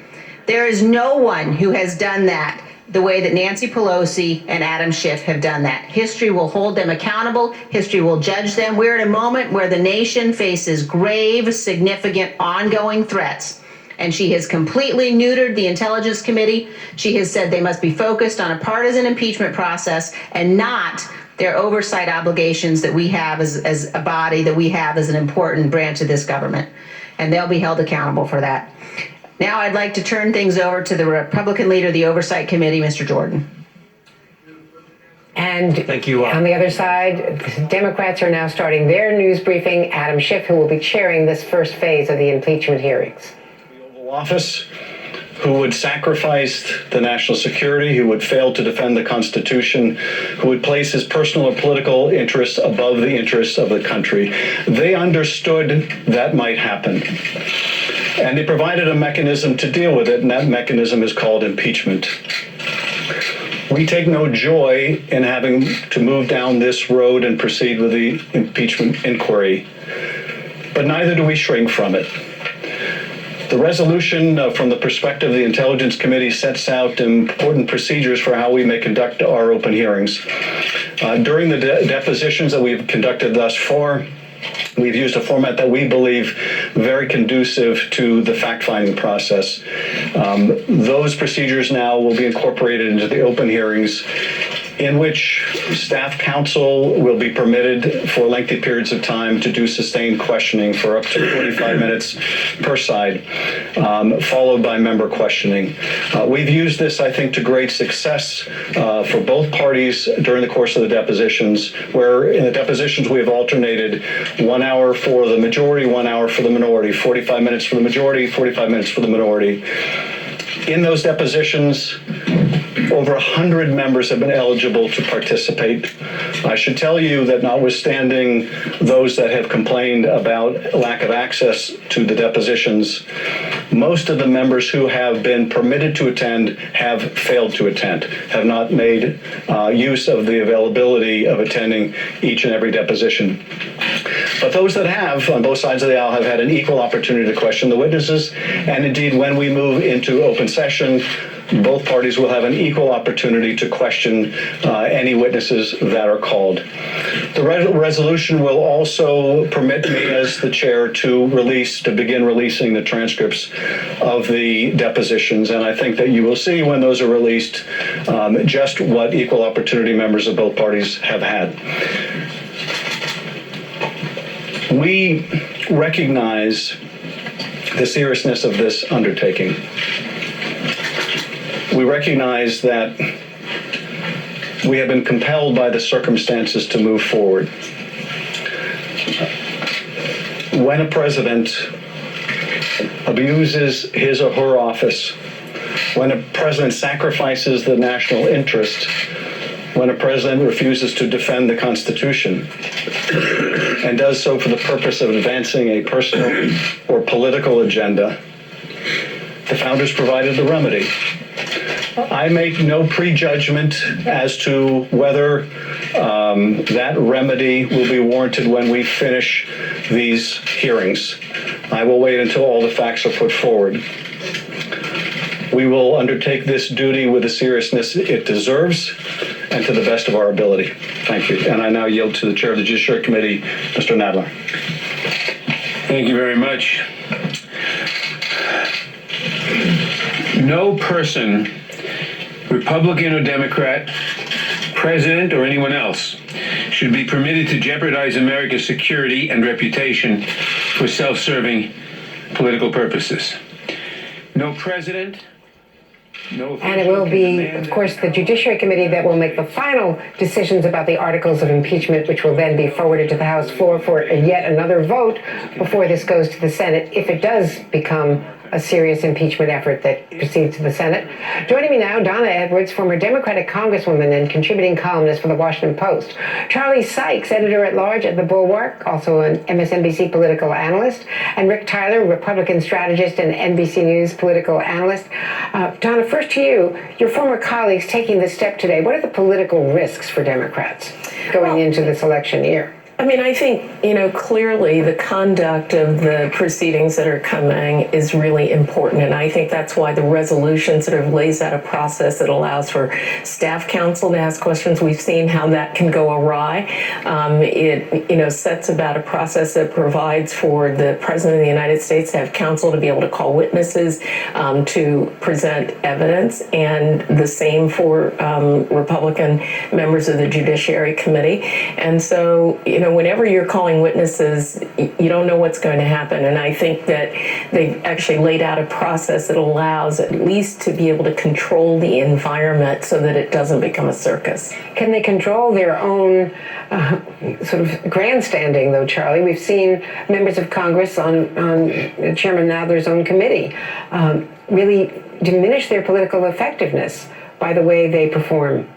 There is no one who has done that the way that Nancy Pelosi and Adam Schiff have done that. History will hold them accountable. History will judge them. We're at a moment where the nation faces grave, significant, ongoing threats. And she has completely neutered the Intelligence Committee. She has said they must be focused on a partisan impeachment process and not their oversight obligations that we have as a body, that we have as an important branch of this government. And they'll be held accountable for that. Now I'd like to turn things over to the Republican leader of the Oversight Committee, Mr. Jordan. And thank you. On the other side, the Democrats are now starting their news briefing. Adam Schiff, who will be chairing this first phase of the impeachment hearings. Office, who would sacrifice the national security, who would fail to defend the Constitution, who would place his personal or political interests above the interests of the country. They understood that might happen. And they provided a mechanism to deal with it, and that mechanism is called impeachment. We take no joy in having to move down this road and proceed with the impeachment inquiry, but neither do we shrink from it. The resolution, from the perspective of the Intelligence Committee, sets out important procedures for how we may conduct our open hearings. During the depositions that we've conducted thus far, we've used a format that we believe very conducive to the fact-finding process. Those procedures now will be incorporated into the open hearings, in which staff counsel will be permitted for lengthy periods of time to do sustained questioning for up to 45 minutes per side, followed by member questioning. We've used this, I think, to great success for both parties during the course of the depositions, where in the depositions we have alternated 1 hour for the majority, 1 hour for the minority, 45 minutes for the majority, 45 minutes for the minority. In those depositions, over 100 members have been eligible to participate. I should tell you that notwithstanding those that have complained about lack of access to the depositions, most of the members who have been permitted to attend have failed to attend, have not made use of the availability of attending each and every deposition. But those that have, on both sides of the aisle, have had an equal opportunity to question the witnesses. And indeed, when we move into open session, both parties will have an equal opportunity to question any witnesses that are called. The resolution will also permit me as the chair to begin releasing the transcripts of the depositions. And I think that you will see when those are released just what equal opportunity members of both parties have had. We recognize the seriousness of this undertaking. We recognize that we have been compelled by the circumstances to move forward. When a president abuses his or her office, when a president sacrifices the national interest, when a president refuses to defend the Constitution and does so for the purpose of advancing a personal or political agenda, the founders provided the remedy. I make no prejudgment as to whether that remedy will be warranted when we finish these hearings. I will wait until all the facts are put forward. We will undertake this duty with the seriousness it deserves and to the best of our ability. Thank you. And I now yield to the chair of the Judiciary Committee, Mr. Nadler. Thank you very much. No person, Republican or Democrat, president or anyone else, should be permitted to jeopardize America's security and reputation for self-serving political purposes. No president, no official. And it will be, of course, the Judiciary Committee that will make the final decisions about the articles of impeachment, which will then be forwarded to the House floor for yet another vote before this goes to the Senate, if it does become a serious impeachment effort that proceeds to the Senate. Joining me now, Donna Edwards, former Democratic Congresswoman and contributing columnist for the Washington Post. Charlie Sykes, editor-at-large at The Bulwark, also an MSNBC political analyst. And Rick Tyler, Republican strategist and NBC News political analyst. Donna, first to you. Your former colleagues taking this step today. What are the political risks for Democrats going into this election year? I mean, I think, clearly the conduct of the proceedings that are coming is really important. And I think that's why the resolution sort of lays out a process that allows for staff counsel to ask questions. We've seen how that can go awry. It, sets about a process that provides for the President of the United States to have counsel to be able to call witnesses, to present evidence, and the same for Republican members of the Judiciary Committee. And so, whenever you're calling witnesses, you don't know what's going to happen. And I think that they've actually laid out a process that allows at least to be able to control the environment so that it doesn't become a circus. Can they control their own sort of grandstanding, though, Charlie? We've seen members of Congress on Chairman Nadler's own committee really diminish their political effectiveness by the way they perform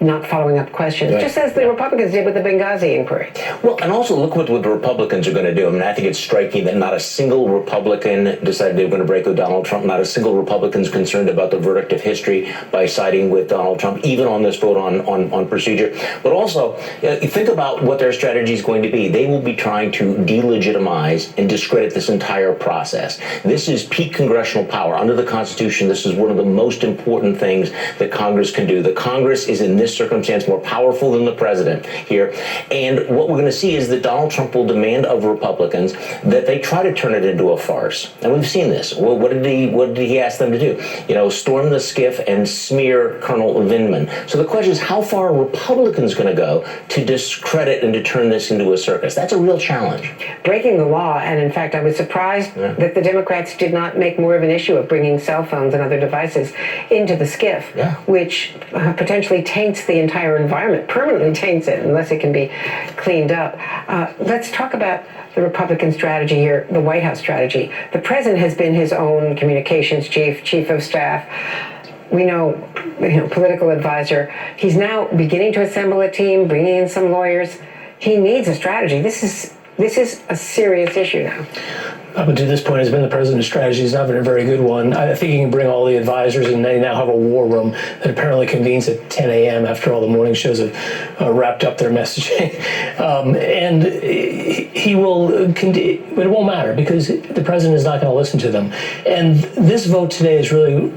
not following up questions, Right. just as the Republicans did with the Benghazi inquiry. Well, and also look what the Republicans are going to do. I mean, I think it's striking that not a single Republican decided they were going to break with Donald Trump. Not a single Republican is concerned about the verdict of history by siding with Donald Trump, even on this vote on procedure. But also, think about what their strategy is going to be. They will be trying to delegitimize and discredit this entire process. This is peak congressional power. Under the Constitution, this is one of the most important things that Congress can do. The Congress is in this circumstance more powerful than the president here. And what we're going to see is that Donald Trump will demand of Republicans that they try to turn it into a farce. And we've seen this. Well, what did he ask them to do? Storm the skiff and smear Colonel Vindman. So the question is, how far are Republicans going to go to discredit and to turn this into a circus? That's a real challenge. Breaking the law, and in fact, I was surprised that the Democrats did not make more of an issue of bringing cell phones and other devices into the skiff, which potentially taints the entire environment, permanently taints it, unless it can be cleaned up. Let's talk about the Republican strategy here, the White House strategy. The president has been his own communications chief, chief of staff. We know, political advisor. He's now beginning to assemble a team, bringing in some lawyers. He needs a strategy. This is a serious issue now. Up until this point, has been the president's strategy. It's not been a very good one. I think he can bring all the advisors, and they now have a war room that apparently convenes at 10 a.m. after all the morning shows have wrapped up their messaging. And he will, but it won't matter because the president is not going to listen to them. And this vote today is really,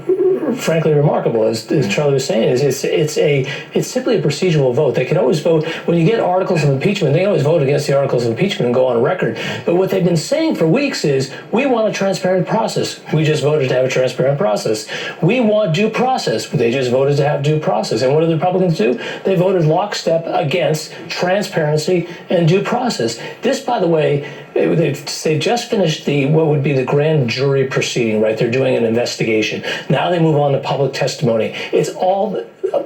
frankly, remarkable, as Charlie was saying. It's simply a procedural vote. They can always vote when you get articles of impeachment. They can always vote against the articles of impeachment and go on record. But what they've been saying for weeks is, we want a transparent process. We just voted to have a transparent process. We want due process. They just voted to have due process. And what did the Republicans do? They voted lockstep against transparency and due process. This, by the way, they just finished what would be the grand jury proceeding, right? They're doing an investigation. Now they move on to public testimony. It's all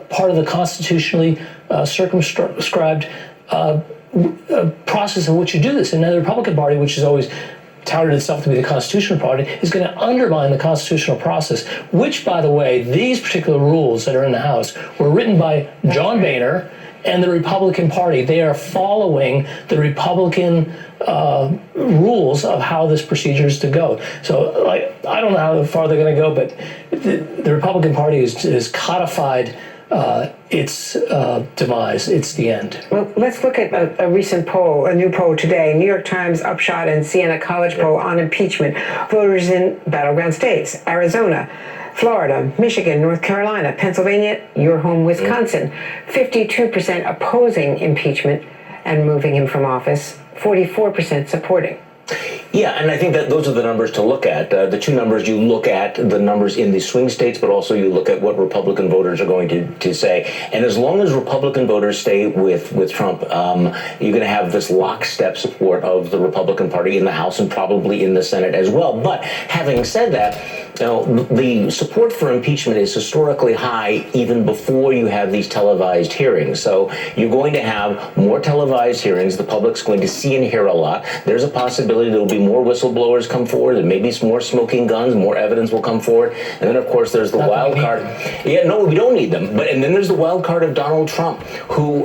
part of the constitutionally circumscribed process in which you do this. And now the Republican Party, which has always touted itself to be the constitutional party, is going to undermine the constitutional process, which, by the way, these particular rules that are in the House were written by John Boehner and the Republican Party. They are following the Republican rules of how this procedure is to go. So I don't know how far they're going to go, but the Republican Party is codified its demise. It's the end. Well, let's look at a recent poll, a new poll today. New York Times, Upshot, and Siena College poll on impeachment. Voters in battleground states, Arizona, Florida, Michigan, North Carolina, Pennsylvania, your home, Wisconsin. 52% opposing impeachment and moving him from office, 44% supporting. Yeah, and I think that those are the numbers to look at. The two numbers, you look at the numbers in the swing states, but also you look at what Republican voters are going to say. And as long as Republican voters stay with Trump, you're going to have this lockstep support of the Republican Party in the House and probably in the Senate as well. But having said that, the support for impeachment is historically high even before you have these televised hearings. So you're going to have more televised hearings. The public's going to see and hear a lot. There's a possibility there will be more whistleblowers come forward, and maybe some more smoking guns, more evidence will come forward. And then, of course, there's the wild card. Yeah, no, we don't need them. And then there's the wild card of Donald Trump, who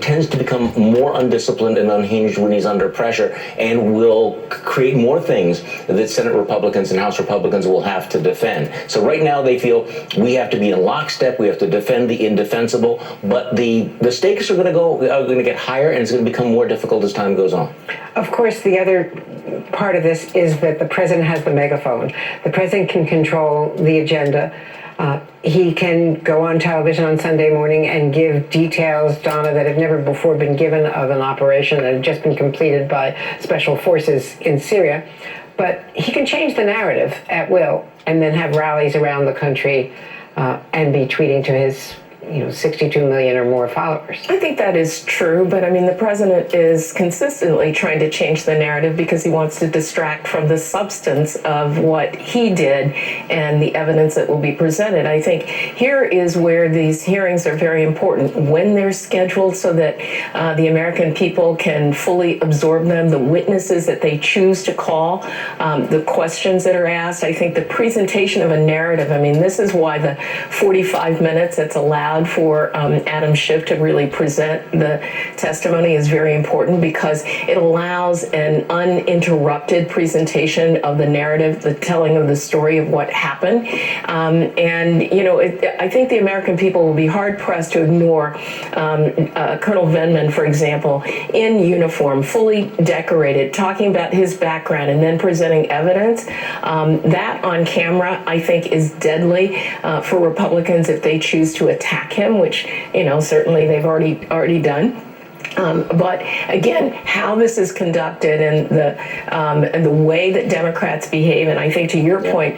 tends to become more undisciplined and unhinged when he's under pressure, and will create more things that Senate Republicans and House Republicans will have to defend. So right now they feel we have to be in lockstep. We have to defend the indefensible. But the stakes are going to get higher, and it's going to become more difficult as time goes on. Of course, the other part of this is that the president has the megaphone. The president can control the agenda. He can go on television on Sunday morning and give details, Donna, that have never before been given of an operation that had just been completed by special forces in Syria. But he can change the narrative at will and then have rallies around the country and be tweeting to his 62 million or more followers. I think that is true, but I mean, the president is consistently trying to change the narrative because he wants to distract from the substance of what he did and the evidence that will be presented. I think here is where these hearings are very important, when they're scheduled so that the American people can fully absorb them, the witnesses that they choose to call, the questions that are asked. I think the presentation of a narrative, I mean, this is why the 45 minutes that's allowed allowed for Adam Schiff to really present the testimony is very important because it allows an uninterrupted presentation of the narrative, the telling of the story of what happened. And, you know, I think the American people will be hard pressed to ignore Colonel Vindman, for example, in uniform, fully decorated, talking about his background and then presenting evidence. That on camera, I think, is deadly for Republicans if they choose to attack him, which, you know, certainly they've already done. But again, how this is conducted and the way that Democrats behave, and I think to your point,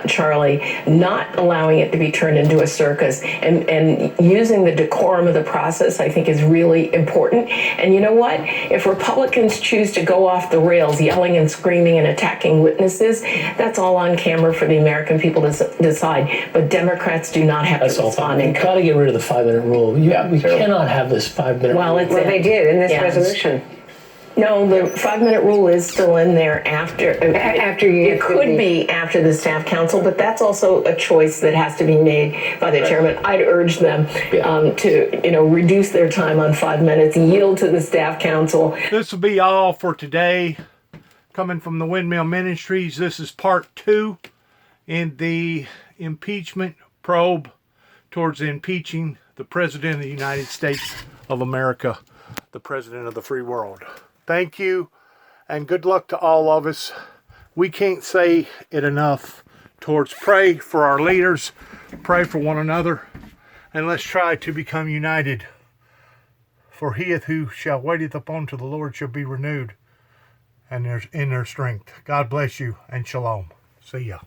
Charlie, not allowing it to be turned into a circus and using the decorum of the process, I think is really important. And you know what? If Republicans choose to go off the rails, yelling and screaming and attacking witnesses, that's all on camera for the American people to decide. But Democrats do not have to respond. We've got to get rid of the 5-minute rule. We cannot have this 5-minute rule. Well, they did in this resolution. No, the 5-minute rule is still in there after. It could be after the staff council, but that's also a choice that has to be made by the chairman. I'd urge them to, you know, reduce their time on 5 minutes, yield to the staff council. This will be all for today. Coming from the Windmill Ministries, this is part 2 in the impeachment probe towards impeaching the President of the United States of America, the President of the free world. Thank you, and good luck to all of us. We can't say it enough towards pray for our leaders, pray for one another, and let's try to become united. For he who shall waiteth upon to the Lord shall be renewed and in their strength. God bless you, and shalom. See ya.